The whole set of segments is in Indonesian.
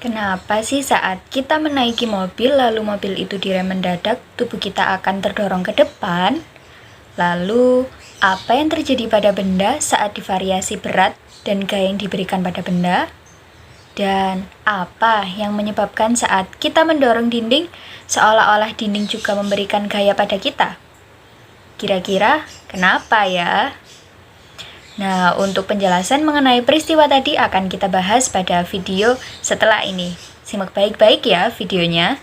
Kenapa sih saat kita menaiki mobil lalu mobil itu direm mendadak, tubuh kita akan terdorong ke depan? Lalu, apa yang terjadi pada benda saat divariasi berat dan gaya yang diberikan pada benda? Dan apa yang menyebabkan saat kita mendorong dinding, seolah-olah dinding juga memberikan gaya pada kita? Kira-kira kenapa ya? Nah, untuk penjelasan mengenai peristiwa tadi akan kita bahas pada video setelah ini. Simak baik-baik ya videonya.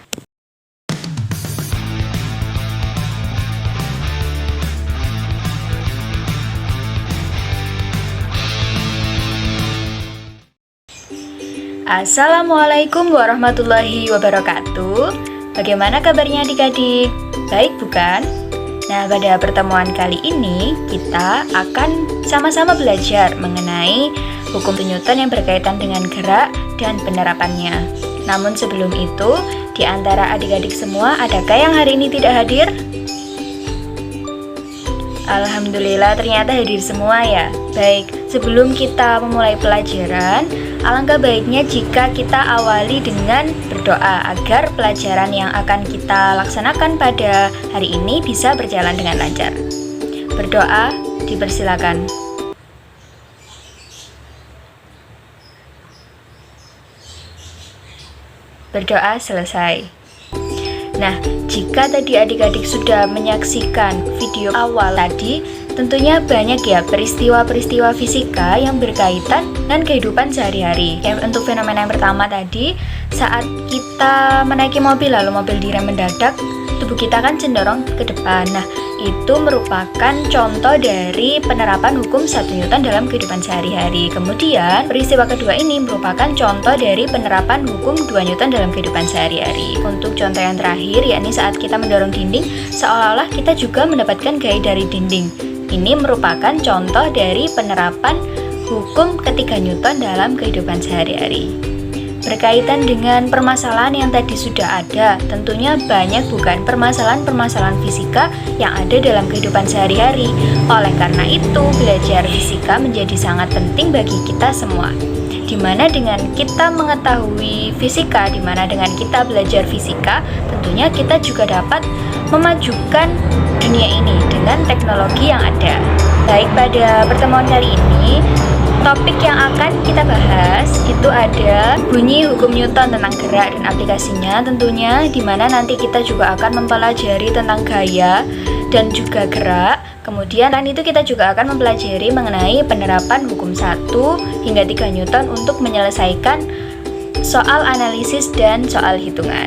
Assalamualaikum warahmatullahi wabarakatuh. Bagaimana kabarnya adik-adik? Baik bukan? Nah, pada pertemuan kali ini kita akan sama-sama belajar mengenai hukum Newton yang berkaitan dengan gerak dan penerapannya. Namun sebelum itu, di antara adik-adik semua, adakah yang hari ini tidak hadir? Alhamdulillah ternyata hadir semua ya. Baik, sebelum kita memulai pelajaran, alangkah baiknya jika kita awali dengan berdoa agar pelajaran yang akan kita laksanakan pada hari ini bisa berjalan dengan lancar. Berdoa dipersilakan. Berdoa selesai. Nah, jika tadi adik-adik sudah menyaksikan video awal tadi, tentunya banyak ya peristiwa-peristiwa fisika yang berkaitan dengan kehidupan sehari-hari. Untuk fenomena yang pertama tadi, saat kita menaiki mobil lalu mobil direm mendadak, tubuh kita kan cenderung ke depan. Nah, itu merupakan contoh dari penerapan hukum 1 Newton dalam kehidupan sehari-hari. Kemudian, peristiwa kedua ini merupakan contoh dari penerapan hukum 2 Newton dalam kehidupan sehari-hari. Untuk contoh yang terakhir, yakni saat kita mendorong dinding, seolah-olah kita juga mendapatkan gaya dari dinding. Ini merupakan contoh dari penerapan hukum ketiga Newton dalam kehidupan sehari-hari. Berkaitan dengan permasalahan yang tadi sudah ada, tentunya banyak bukan permasalahan-permasalahan fisika yang ada dalam kehidupan sehari-hari. Oleh karena itu, belajar fisika menjadi sangat penting bagi kita semua. Dimana dengan kita mengetahui fisika, dimana dengan kita belajar fisika, tentunya kita juga dapat memajukan dunia ini dengan teknologi yang ada. Baik, pada pertemuan kali ini, topik yang akan kita bahas itu ada bunyi hukum Newton tentang gerak dan aplikasinya tentunya, dimana nanti kita juga akan mempelajari tentang gaya dan juga gerak. Kemudian itu kita juga akan mempelajari mengenai penerapan hukum 1 hingga 3 Newton untuk menyelesaikan soal analisis dan soal hitungan.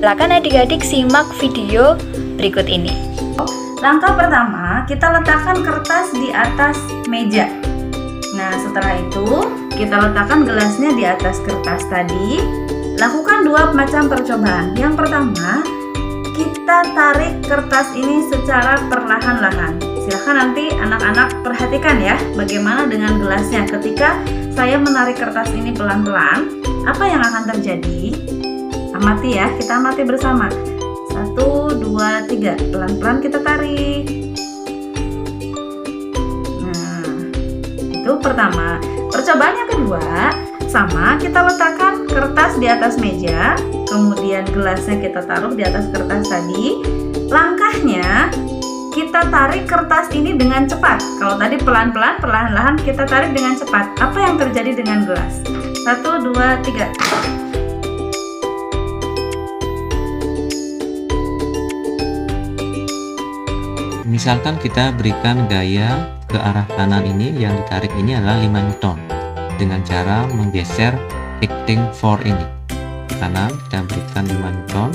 Silakan adik-adik simak video berikut ini. Langkah pertama, kita letakkan kertas di atas meja. Nah, setelah itu kita letakkan gelasnya di atas kertas tadi. Lakukan 2 macam percobaan. Yang pertama, kita tarik kertas ini secara perlahan-lahan. Silahkan nanti anak-anak perhatikan ya, bagaimana dengan gelasnya. Ketika saya menarik kertas ini pelan-pelan, apa yang akan terjadi? Amati ya, kita amati bersama. 1, 2, 3, pelan-pelan kita tarik. Nah, itu pertama. Percobaan yang kedua, sama, kita letakkan kertas di atas meja, kemudian gelasnya kita taruh di atas kertas tadi. Langkahnya, kita tarik kertas ini dengan cepat. Kalau tadi pelan-pelan, perlahan-lahan kita tarik dengan cepat. Apa yang terjadi dengan gelas? 1, 2, 3. Misalkan kita berikan gaya ke arah kanan ini, yang ditarik ini adalah 5 Newton dengan cara menggeser acting force ini ke kanan, kita berikan 5 Newton.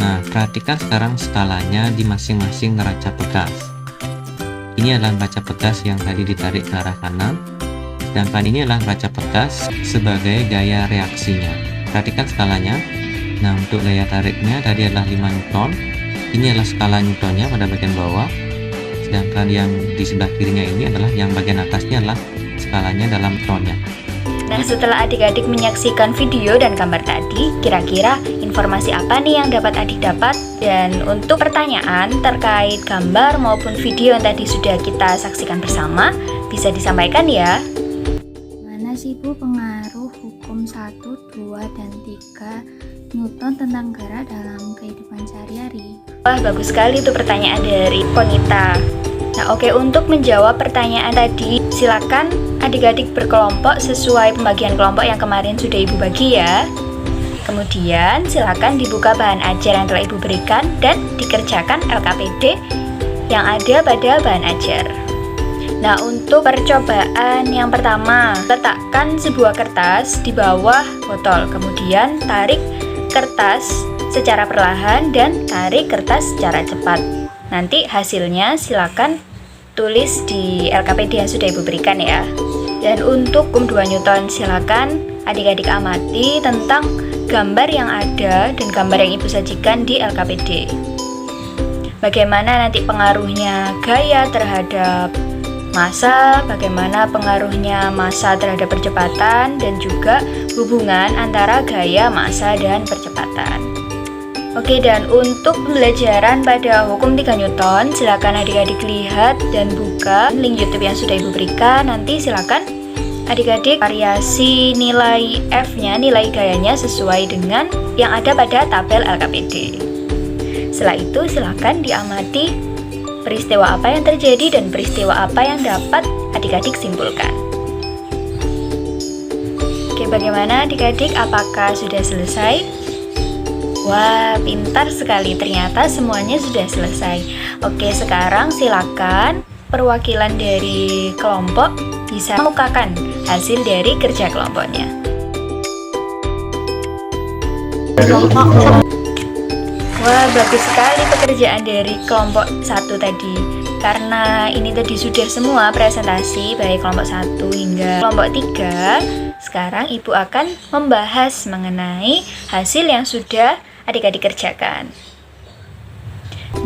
Nah, perhatikan sekarang skalanya di masing-masing neraca pegas. Ini adalah neraca pegas yang tadi ditarik ke arah kanan, sedangkan ini adalah neraca pegas sebagai gaya reaksinya. Perhatikan skalanya. Nah, untuk gaya tariknya tadi adalah 5 Newton. Ini adalah skala Newtonnya pada bagian bawah, sedangkan yang di sebelah kirinya ini adalah yang bagian atasnya adalah skalanya dalam Newtonnya. Nah, setelah adik-adik menyaksikan video dan gambar tadi, kira-kira informasi apa nih yang dapat adik dapat? Dan untuk pertanyaan terkait gambar maupun video yang tadi sudah kita saksikan bersama, bisa disampaikan ya. Mana sih Bu pengaruh hukum 1, 2, dan 3 Newton tentang gerak dalam kehidupan sehari-hari? Wah, bagus sekali itu pertanyaan dari Konita. Nah, oke, untuk menjawab pertanyaan tadi, silakan adik-adik berkelompok sesuai pembagian kelompok yang kemarin sudah Ibu bagi ya. Kemudian silakan dibuka bahan ajar yang telah Ibu berikan dan dikerjakan LKPD yang ada pada bahan ajar. Nah, untuk percobaan yang pertama, letakkan sebuah kertas di bawah botol, kemudian tarik kertas secara perlahan dan tarik kertas secara cepat. Nanti hasilnya silakan tulis di LKPD yang sudah Ibu berikan ya. Dan untuk hukum 2 Newton, silakan adik-adik amati tentang gambar yang ada dan gambar yang Ibu sajikan di LKPD. Bagaimana nanti pengaruhnya gaya terhadap massa, bagaimana pengaruhnya massa terhadap percepatan, dan juga hubungan antara gaya, massa, dan percepatan. Oke, dan untuk pembelajaran pada hukum 3 Newton, silakan adik-adik lihat dan buka link YouTube yang sudah Ibu berikan. Nanti silakan adik-adik variasi nilai F-nya, nilai gayanya sesuai dengan yang ada pada tabel LKPD. Setelah itu silakan diamati peristiwa apa yang terjadi dan peristiwa apa yang dapat adik-adik simpulkan. Oke, bagaimana adik-adik? Apakah sudah selesai? Wah, pintar sekali, ternyata semuanya sudah selesai. Oke, sekarang silakan perwakilan dari kelompok bisa mengemukakan hasil dari kerja kelompoknya. Wah, bagus sekali pekerjaan dari kelompok 1 tadi. Karena ini tadi sudah semua presentasi baik kelompok 1 hingga kelompok 3, sekarang Ibu akan membahas mengenai hasil yang sudah adik-adik kerjakan.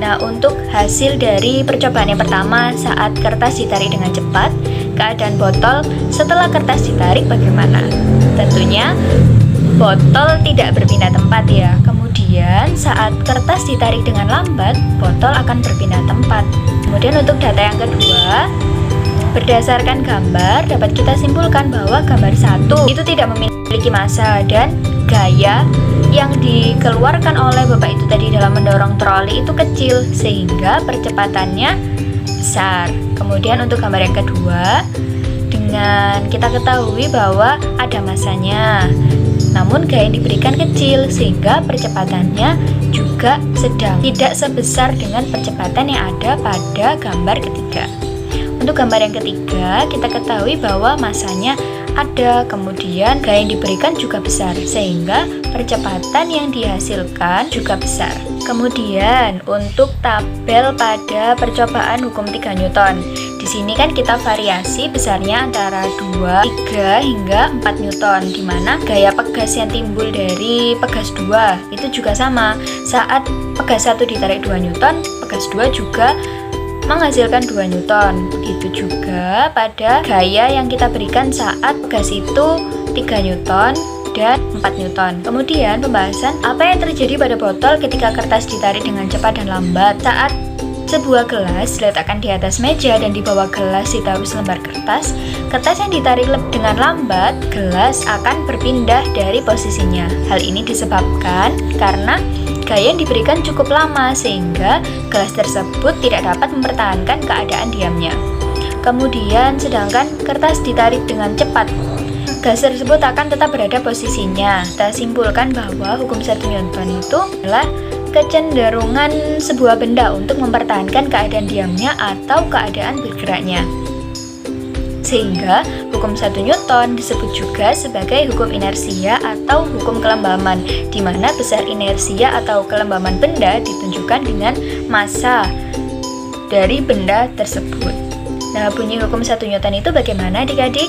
Nah, untuk hasil dari percobaan yang pertama, saat kertas ditarik dengan cepat, keadaan botol setelah kertas ditarik bagaimana? Tentunya botol tidak berpindah tempat ya. Kemudian saat kertas ditarik dengan lambat, botol akan berpindah tempat. Kemudian untuk data yang kedua, berdasarkan gambar dapat kita simpulkan bahwa gambar 1 itu tidak memiliki massa dan gaya yang dikeluarkan oleh Bapak itu tadi dalam mendorong troli itu kecil sehingga percepatannya besar. Kemudian untuk gambar yang kedua, dengan kita ketahui bahwa ada massanya, namun gaya yang diberikan kecil sehingga percepatannya juga sedang, tidak sebesar dengan percepatan yang ada pada gambar ketiga. Untuk gambar yang ketiga, kita ketahui bahwa massanya ada, kemudian gaya yang diberikan juga besar sehingga percepatan yang dihasilkan juga besar. Kemudian untuk tabel pada percobaan hukum 3 Newton, di sini kan kita variasi besarnya antara 2, 3 hingga 4 Newton, di mana gaya pegas yang timbul dari pegas 2 itu juga sama. Saat pegas 1 ditarik 2 Newton, pegas 2 juga menghasilkan 2 Newton. Begitu juga pada gaya yang kita berikan saat gas itu 3 Newton dan 4 Newton. Kemudian pembahasan apa yang terjadi pada botol ketika kertas ditarik dengan cepat dan lambat. Saat sebuah gelas diletakkan di atas meja dan di bawah gelas ditaruh selembar kertas, kertas yang ditarik dengan lambat, gelas akan berpindah dari posisinya. Hal ini disebabkan karena gaya yang diberikan cukup lama sehingga gelas tersebut tidak dapat mempertahankan keadaan diamnya. Kemudian sedangkan kertas ditarik dengan cepat, gas tersebut akan tetap berada posisinya. Kita simpulkan bahwa hukum 1 Newton itu adalah kecenderungan sebuah benda untuk mempertahankan keadaan diamnya atau keadaan bergeraknya. Sehingga hukum 1 Newton disebut juga sebagai hukum inersia atau hukum kelembaman, di mana besar inersia atau kelembaman benda ditunjukkan dengan massa dari benda tersebut. Nah, bunyi hukum 1 Newton itu bagaimana adik-adik?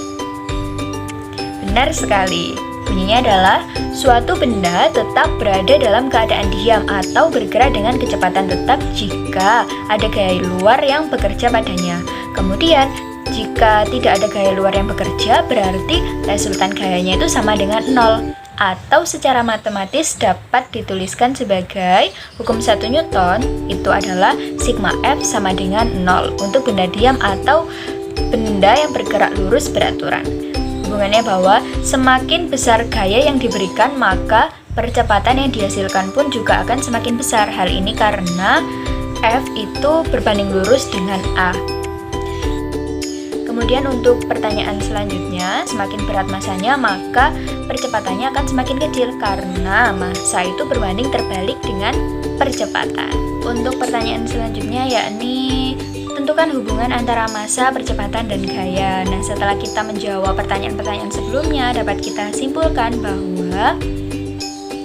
Benar sekali. Bunyinya adalah suatu benda tetap berada dalam keadaan diam atau bergerak dengan kecepatan tetap jika ada gaya luar yang bekerja padanya. Kemudian, Jika tidak ada gaya luar yang bekerja, berarti resultan gayanya itu sama dengan 0. Atau secara matematis dapat dituliskan sebagai hukum 1 Newton itu adalah sigma F sama dengan 0 untuk benda diam atau benda yang bergerak lurus beraturan. Hubungannya bahwa semakin besar gaya yang diberikan, maka percepatan yang dihasilkan pun juga akan semakin besar. Hal ini karena F itu berbanding lurus dengan A. Kemudian untuk pertanyaan selanjutnya, semakin berat masanya maka percepatannya akan semakin kecil karena massa itu berbanding terbalik dengan percepatan. Untuk pertanyaan selanjutnya yakni tentukan hubungan antara massa, percepatan, dan gaya. Nah, setelah kita menjawab pertanyaan-pertanyaan sebelumnya, dapat kita simpulkan bahwa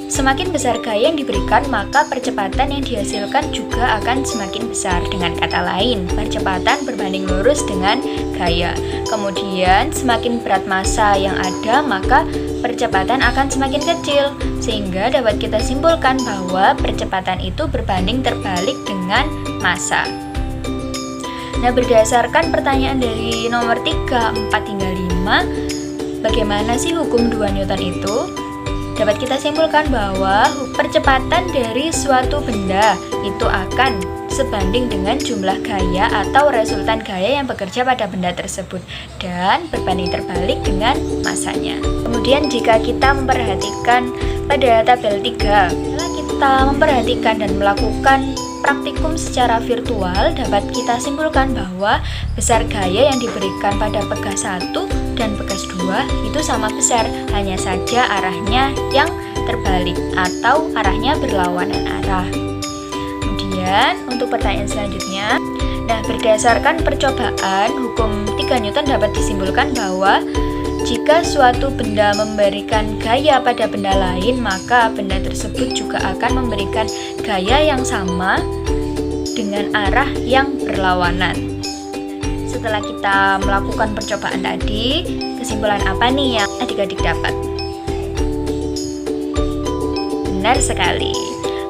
semakin besar gaya yang diberikan, maka percepatan yang dihasilkan juga akan semakin besar. Dengan kata lain, percepatan berbanding lurus dengan gaya. Kemudian, semakin berat massa yang ada, maka percepatan akan semakin kecil. Sehingga dapat kita simpulkan bahwa percepatan itu berbanding terbalik dengan massa. Nah, berdasarkan pertanyaan dari nomor 3, 4, hingga 5, bagaimana sih hukum 2 Newton itu? Dapat kita simpulkan bahwa percepatan dari suatu benda itu akan sebanding dengan jumlah gaya atau resultan gaya yang bekerja pada benda tersebut dan berbanding terbalik dengan massanya. Kemudian jika kita memperhatikan pada tabel 3, setelah kita memperhatikan dan melakukan praktikum secara virtual, dapat kita simpulkan bahwa besar gaya yang diberikan pada pegas 1 dan pegas 2 itu sama besar, hanya saja arahnya yang terbalik atau arahnya berlawanan arah. Kemudian untuk pertanyaan selanjutnya, nah berdasarkan percobaan hukum 3 Newton dapat disimpulkan bahwa jika suatu benda memberikan gaya pada benda lain, maka benda tersebut juga akan memberikan gaya yang sama dengan arah yang berlawanan. Setelah kita melakukan percobaan tadi, kesimpulan apa nih yang adik-adik dapat? Benar sekali.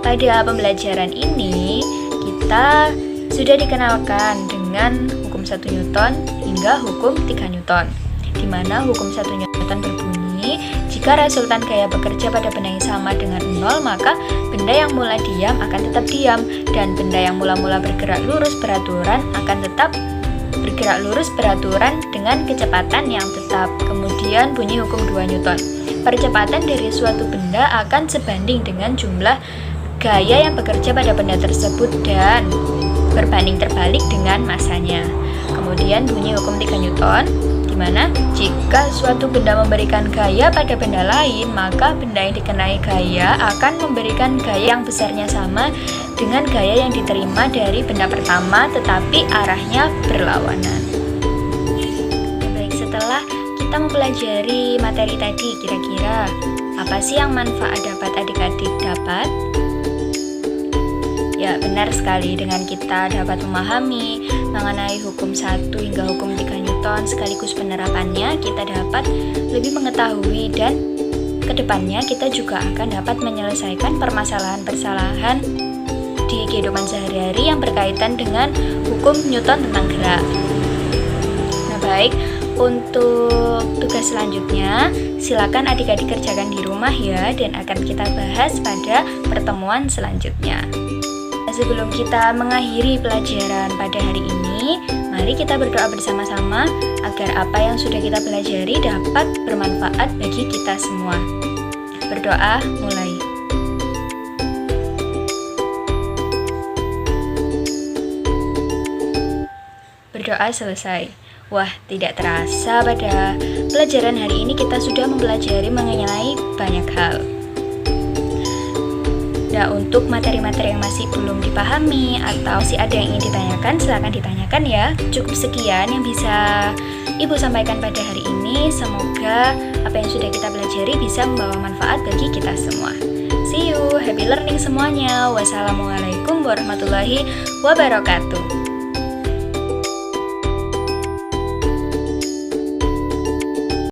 Pada pembelajaran ini, kita sudah dikenalkan dengan hukum 1 Newton hingga hukum 3 Newton. Di mana hukum 1 Newton berbunyi, jika resultan gaya bekerja pada benda yang sama dengan 0, maka benda yang mula diam akan tetap diam, dan benda yang mula-mula bergerak lurus beraturan akan tetap bergerak lurus beraturan dengan kecepatan yang tetap. Kemudian bunyi hukum 2 Newton. Percepatan dari suatu benda akan sebanding dengan jumlah gaya yang bekerja pada benda tersebut dan berbanding terbalik dengan massanya. Kemudian bunyi hukum 3 Newton, dimana jika suatu benda memberikan gaya pada benda lain, maka benda yang dikenai gaya akan memberikan gaya yang besarnya sama dengan gaya yang diterima dari benda pertama, tetapi arahnya berlawanan. Baik, setelah kita mempelajari materi tadi, kira-kira apa sih yang manfaat dapat adik-adik dapat? Ya, benar sekali, dengan kita dapat memahami mengenai hukum 1 hingga hukum 3 Newton sekaligus penerapannya, kita dapat lebih mengetahui dan kedepannya kita juga akan dapat menyelesaikan permasalahan-permasalahan di kehidupan sehari-hari yang berkaitan dengan hukum Newton tentang gerak. Nah, baik, untuk tugas selanjutnya silakan adik-adik kerjakan di rumah ya, dan akan kita bahas pada pertemuan selanjutnya. Sebelum kita mengakhiri pelajaran pada hari ini, mari kita berdoa bersama-sama agar apa yang sudah kita pelajari dapat bermanfaat bagi kita semua. Berdoa mulai. Berdoa selesai. Wah, tidak terasa pada pelajaran hari ini kita sudah mempelajari mengenai banyak hal. Nah, untuk materi-materi yang masih belum dipahami atau masih ada yang ingin ditanyakan, silakan ditanyakan ya. Cukup sekian yang bisa Ibu sampaikan pada hari ini. Semoga apa yang sudah kita pelajari bisa membawa manfaat bagi kita semua. See you, happy learning semuanya. Wassalamualaikum warahmatullahi wabarakatuh.